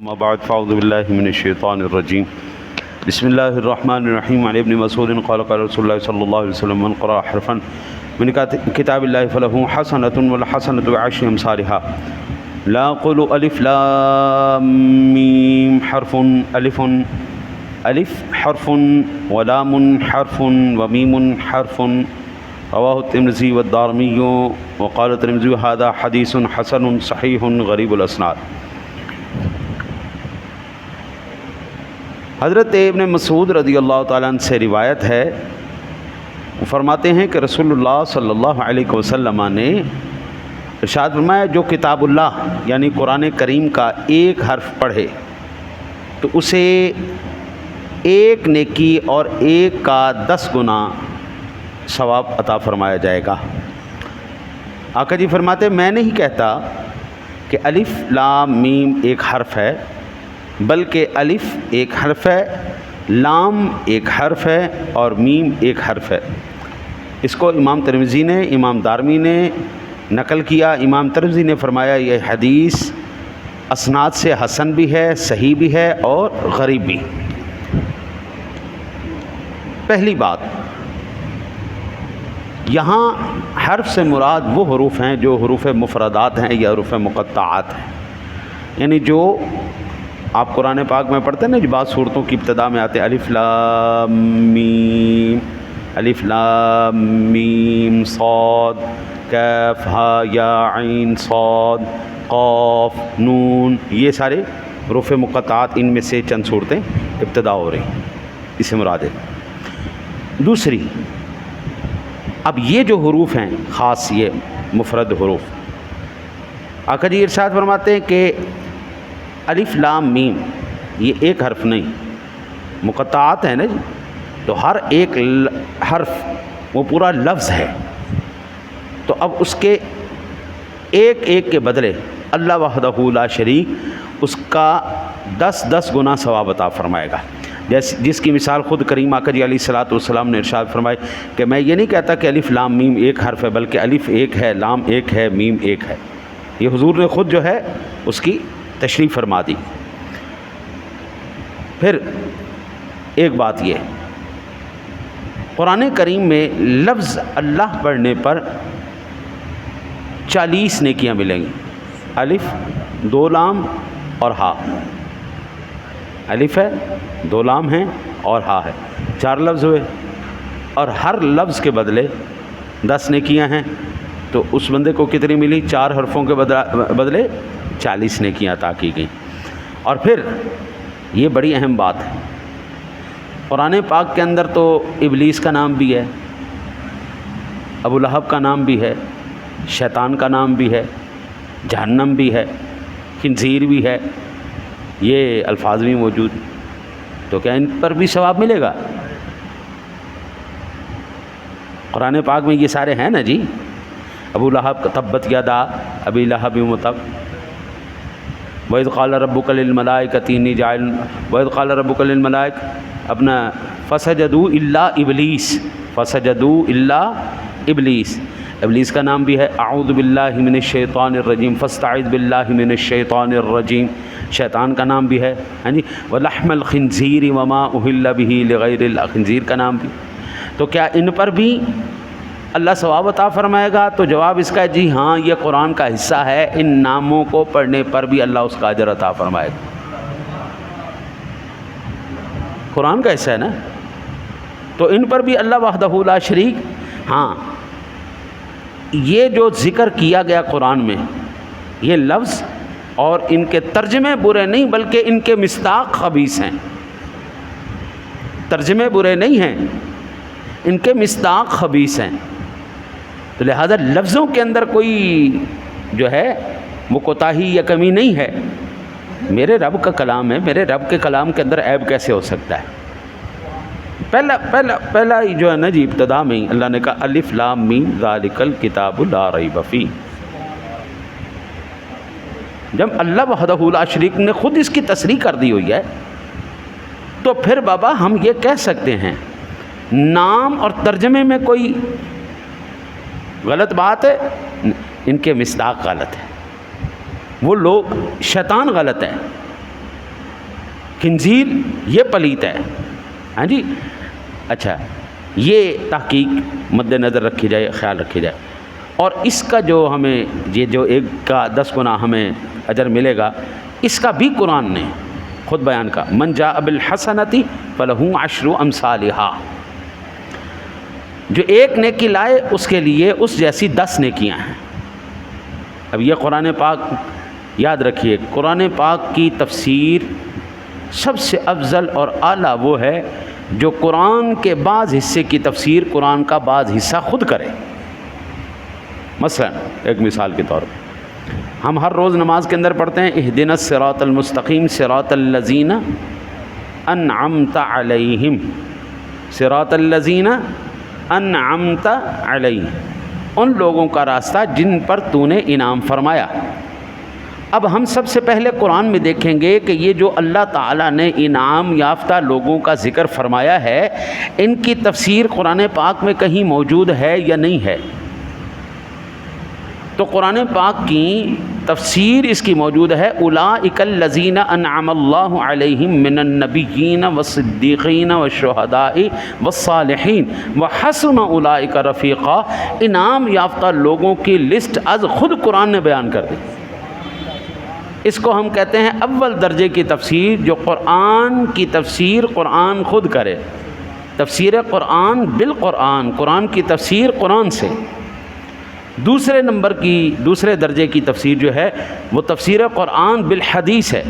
ما بعد فاعوذ باللہ من الشیطان الرجیم بسم اللہ الرحمن الرحیم عن ابن مسعود قال قال رسول اللہ صلی اللہ علیہ وسلم من قرأ حرفا من کتاب اللہ فلہ حسنۃ والحسنۃ بعشر امثالها لا قل الف لام میم حرف الف الف حرف ولام حرف ومیم حرف رواه الترمذی والدارمی وقال الترمذی هذا حدیث حسن صحیح غریب الاسناد۔ حضرت ابن مسعود رضی اللہ تعالیٰ عنہ سے روایت ہے، وہ فرماتے ہیں کہ رسول اللہ صلی اللہ علیہ وسلم نے ارشاد فرمایا جو کتاب اللہ یعنی قرآن کریم کا ایک حرف پڑھے تو اسے ایک نیکی اور ایک کا 10 گنا ثواب عطا فرمایا جائے گا۔ آقا جی فرماتے میں نہیں کہتا کہ الف لام میم ایک حرف ہے، بلکہ الف ایک حرف ہے، لام ایک حرف ہے اور میم ایک حرف ہے۔ اس کو امام ترمذی نے، امام دارمی نے نقل کیا۔ امام ترمذی نے فرمایا یہ حدیث اسناد سے حسن بھی ہے، صحیح بھی ہے اور غریب بھی۔ پہلی بات، یہاں حرف سے مراد وہ حروف ہیں جو حروف مفردات ہیں یا حروف مقطعات ہیں، یعنی جو آپ قرآن پاک میں پڑھتے ہیں نا، جو بعض صورتوں کی ابتدا میں آتے ہیں الف لام میم، الف لام میم صاد کاف ہا یا عین صاد قاف نون، یہ سارے حروف مقطعات، ان میں سے چند صورتیں ابتدا ہو رہی ہیں، اس سے مراد ہے۔ دوسری، اب یہ جو حروف ہیں خاص یہ مفرد حروف، آقا جی ارشاد فرماتے ہیں کہ الف لام میم یہ ایک حرف نہیں، مقطعات ہیں نا جی، تو ہر ایک حرف وہ پورا لفظ ہے، تو اب اس کے ایک ایک کے بدلے اللہ وحدہ لا شریک اس کا 10 گنا ثواب عطا فرمائے گا۔ جس کی مثال خود کریم آقا جی علیہ الصلوۃ والسلام نے ارشاد فرمائی کہ میں یہ نہیں کہتا کہ الف لام میم ایک حرف ہے، بلکہ الف ایک ہے، لام ایک ہے، میم ایک ہے۔ یہ حضور نے خود جو ہے اس کی تشریح فرما دی۔ پھر ایک بات یہ، قرآن کریم میں لفظ اللہ پڑھنے پر 40 نیکیاں ملیں گی۔ الف 2 لام اور ہا، الف ہے 2 لام ہیں اور ہا ہے، 4 لفظ ہوئے، اور ہر لفظ کے بدلے 10 نیکیاں ہیں، تو اس بندے کو کتنی ملی؟ 4 حرفوں کے بدلے 40 نیکیاں عطا کی گئیں۔ اور پھر یہ بڑی اہم بات ہے، قرآن پاک کے اندر تو ابلیس کا نام بھی ہے، ابو لہب کا نام بھی ہے، شیطان کا نام بھی ہے، جہنم بھی ہے، خنزیر بھی ہے، یہ الفاظ بھی موجود ہیں، تو کیا ان پر بھی ثواب ملے گا؟ قرآن پاک میں یہ سارے ہیں نا جی، ابو لہب تبت یدا ابی لہب وتب، وَإِذْ قَالَ رَبُّكَ لِلْمَلَائِكَةِ إِنِّي جَاعِلٌ وَإِذْ قَالَ رَبُّكَ لِلْمَلَائِكَةِ اپنا فَسَجَدُوا إِلَّا إِبْلِيسَ، فَسَجَدُوا إِلَّا إِبْلِيسَ، ابلیس کا نام بھی ہے اعوذ باللہ من الشیطان الرجیم، فاستعذ باللہ من الشیطان الرجیم، شیطان کا نام بھی ہے، ہاں جی، وَلَحْمَ الْخِنْزِيرِ وَمَا أُهِلَّ بِهِ لِغَيْرِ اللَّهِ، خنزیر کا نام بھی۔ تو کیا ان پر بھی اللہ ثواب عطا فرمائے گا؟ تو جواب اس کا ہے جی ہاں، یہ قرآن کا حصہ ہے، ان ناموں کو پڑھنے پر بھی اللہ اس کا اجر عطا فرمائے گا، قرآن کا حصہ ہے نا، تو ان پر بھی اللہ وحدہ لا شریک۔ ہاں، یہ جو ذکر کیا گیا قرآن میں یہ لفظ اور ان کے ترجمے برے نہیں، بلکہ ان کے مصداق خبیث ہیں، ترجمے برے نہیں ہیں، ان کے مصداق خبیث ہیں، تو لہذا لفظوں کے اندر کوئی جو ہے وہ کوتاہی یا کمی نہیں ہے۔ میرے رب کا کلام ہے، میرے رب کے کلام کے اندر عیب کیسے ہو سکتا ہے؟ پہلا جو ہے نا جی، ابتدا میں ہی اللہ نے کہا الف لام میم ذالک الکتاب لا ریب فیہ۔ جب اللہ وحدہ لا شریک نے خود اس کی تصریح کر دی ہوئی ہے، تو پھر بابا ہم یہ کہہ سکتے ہیں نام اور ترجمے میں کوئی غلط بات ہے؟ ان کے مصداق غلط ہے، وہ لوگ شیطان غلط ہے، خنزیر یہ پلیت ہے. ہاں جی اچھا یہ تحقیق مد نظر رکھی جائے, خیال رکھی جائے. اور اس کا جو ہمیں یہ جو 1 کا 10 گنا ہمیں اجر ملے گا, اس کا بھی قرآن نے خود بیان کا. من جاء بالحسنۃ فلہ 10 امثالھا, جو 1 نیکی لائے اس کے لیے اس جیسی 10 نیکیاں ہیں. اب یہ قرآن پاک یاد رکھیے, قرآن پاک کی تفسیر سب سے افضل اور اعلیٰ وہ ہے جو قرآن کے بعض حصے کی تفسیر قرآن کا بعض حصہ خود کرے. مثلا ایک مثال کے طور پہ ہم ہر روز نماز کے اندر پڑھتے ہیں اہدنا الصراط المستقیم صراط الذین انعمت علیہم, صراط الذین انعمت علیہم, ان لوگوں کا راستہ جن پر تو نے انعام فرمایا. اب ہم سب سے پہلے قرآن میں دیکھیں گے کہ یہ جو اللہ تعالیٰ نے انعام یافتہ لوگوں کا ذکر فرمایا ہے, ان کی تفسیر قرآن پاک میں کہیں موجود ہے یا نہیں ہے. تو قرآن پاک کی تفسیر اس کی موجود ہے, اولئک الذین انعم اللہ علیہم من النبیین والصدیقین والشہداء والصالحین وحسن اولئک رفیقا. انعام یافتہ لوگوں کی لسٹ از خود قرآن نے بیان کر دی. اس کو ہم کہتے ہیں اول درجے کی تفسیر, جو قرآن کی تفسیر قرآن خود کرے. تفسیر قرآن بالقرآن, قرآن کی تفسیر قرآن سے. دوسرے نمبر کی دوسرے درجے کی تفسیر جو ہے وہ تفسیر قرآن بالحدیث ہے,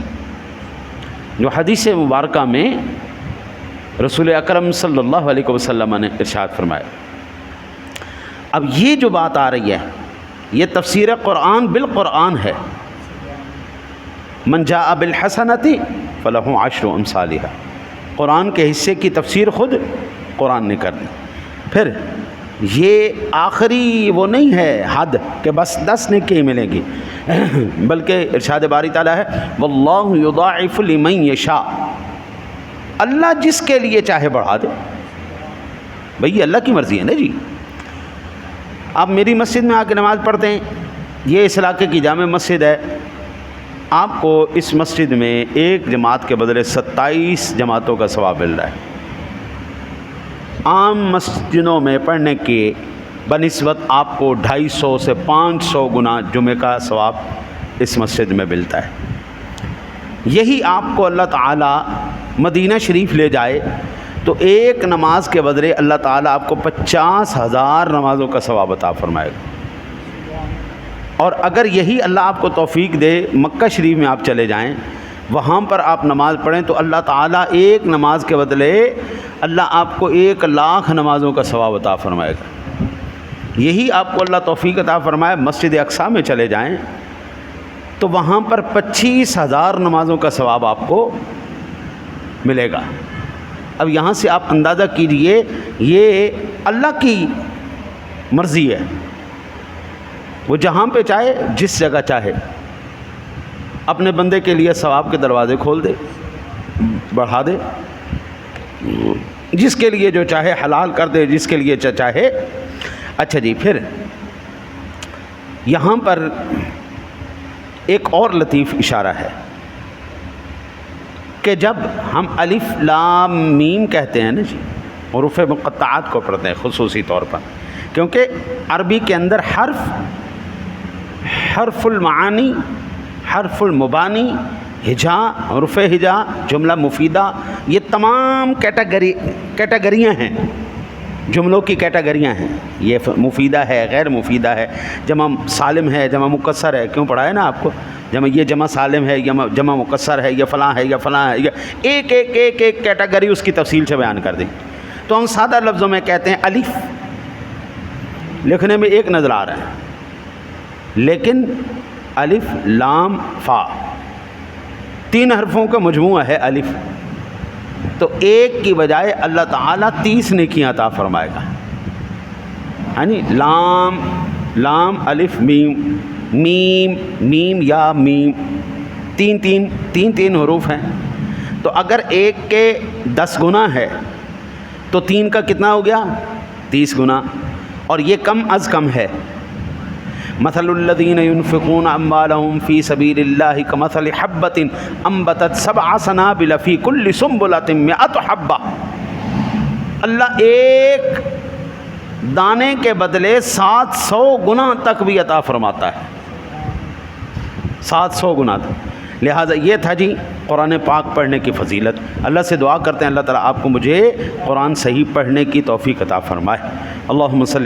جو حدیث مبارکہ میں رسول اکرم صلی اللہ علیہ وسلم نے ارشاد فرمایا. اب یہ جو بات آ رہی ہے یہ تفسیر قرآن بالقرآن ہے. من جاء بالحسنۃ فلہ 10 امثالھا, قرآن کے حصے کی تفسیر خود قرآن نے کر دی. پھر یہ آخری وہ نہیں ہے حد کہ بس 10 نیکی ملے گی, بلکہ ارشاد باری تعالیٰ ہے واللہ یضاعف لمن یشاء, اللہ جس کے لیے چاہے بڑھا دے. بھئی اللہ کی مرضی ہے نا جی. آپ میری مسجد میں آ کے نماز پڑھتے ہیں, یہ اس علاقے کی جامع مسجد ہے, آپ کو اس مسجد میں ایک جماعت کے بدلے 27 جماعتوں کا ثواب مل رہا ہے. عام مسجدوں میں پڑھنے کے بنسبت آپ کو 250 سے 500 گنا جمعہ کا ثواب اس مسجد میں ملتا ہے. یہی آپ کو اللہ تعالیٰ مدینہ شریف لے جائے تو ایک نماز کے بدلے اللہ تعالیٰ آپ کو 50,000 نمازوں کا ثواب عطا فرمائے گا. اور اگر یہی اللہ آپ کو توفیق دے مکہ شریف میں آپ چلے جائیں, وہاں پر آپ نماز پڑھیں تو اللہ تعالیٰ ایک نماز کے بدلے اللہ آپ کو 1,00,000 نمازوں کا ثواب عطا فرمائے گا. یہی آپ کو اللہ توفیق عطا فرمائے مسجد اقصیٰ میں چلے جائیں تو وہاں پر 25,000 نمازوں کا ثواب آپ کو ملے گا. اب یہاں سے آپ اندازہ کیجئے یہ اللہ کی مرضی ہے, وہ جہاں پہ چاہے جس جگہ چاہے اپنے بندے کے لیے ثواب کے دروازے کھول دے, بڑھا دے, جس کے لیے جو چاہے حلال کر دے, جس کے لیے چاہے. اچھا جی, پھر یہاں پر ایک اور لطیف اشارہ ہے کہ جب ہم الف لام میم کہتے ہیں نا جی, حروف مقطعات کو پڑھتے ہیں خصوصی طور پر, کیونکہ عربی کے اندر حرف المعانی, حرف المبانی, ہجا, حروف ہجا, جملہ مفیدہ, یہ تمام کیٹیگریاں ہیں, جملوں کی کیٹیگریاں ہیں. یہ مفیدہ ہے, غیر مفیدہ ہے, جمع سالم ہے, جمع مکسر ہے, کیوں پڑھا ہے نا آپ کو, یہ جمع سالم ہے, جمع مکسر ہے, یہ فلاں ہے, یہ فلاں ہے, یہ ایک ایک ایک ایک کیٹیگری اس کی تفصیل سے بیان کر دیں. تو ہم سادہ لفظوں میں کہتے ہیں الف, لکھنے میں ایک نظر آ رہا ہے لیکن الف لام فا 3 حرفوں کا مجموعہ ہے الف, تو ایک کی بجائے اللہ تعالیٰ 30 نیکیاں عطا فرمائے گا. یعنی لام لام الف میم, میم میم یا میم, تین حروف ہیں. تو اگر ایک کے 10 گنا ہے تو 3 کا کتنا ہو گیا 30 گنا, اور یہ کم از کم ہے. مثل الذین ينفقون اموالهم فی سبیل اللہ کمثل حبۃ انبتت 7 سنابل فی کل سنبلۃ 100 حبۃ، اللہ ایک دانے کے بدلے 700 گنا تک بھی عطا فرماتا ہے، 700 گنا تک۔ لہٰذا یہ تھا جی قرآن پاک پڑھنے کی فضیلت۔ اللہ سے دعا کرتے ہیں اللہ تعالیٰ آپ کو مجھے قرآن صحیح پڑھنے کی توفیق عطا فرمائے۔ اللہم صلی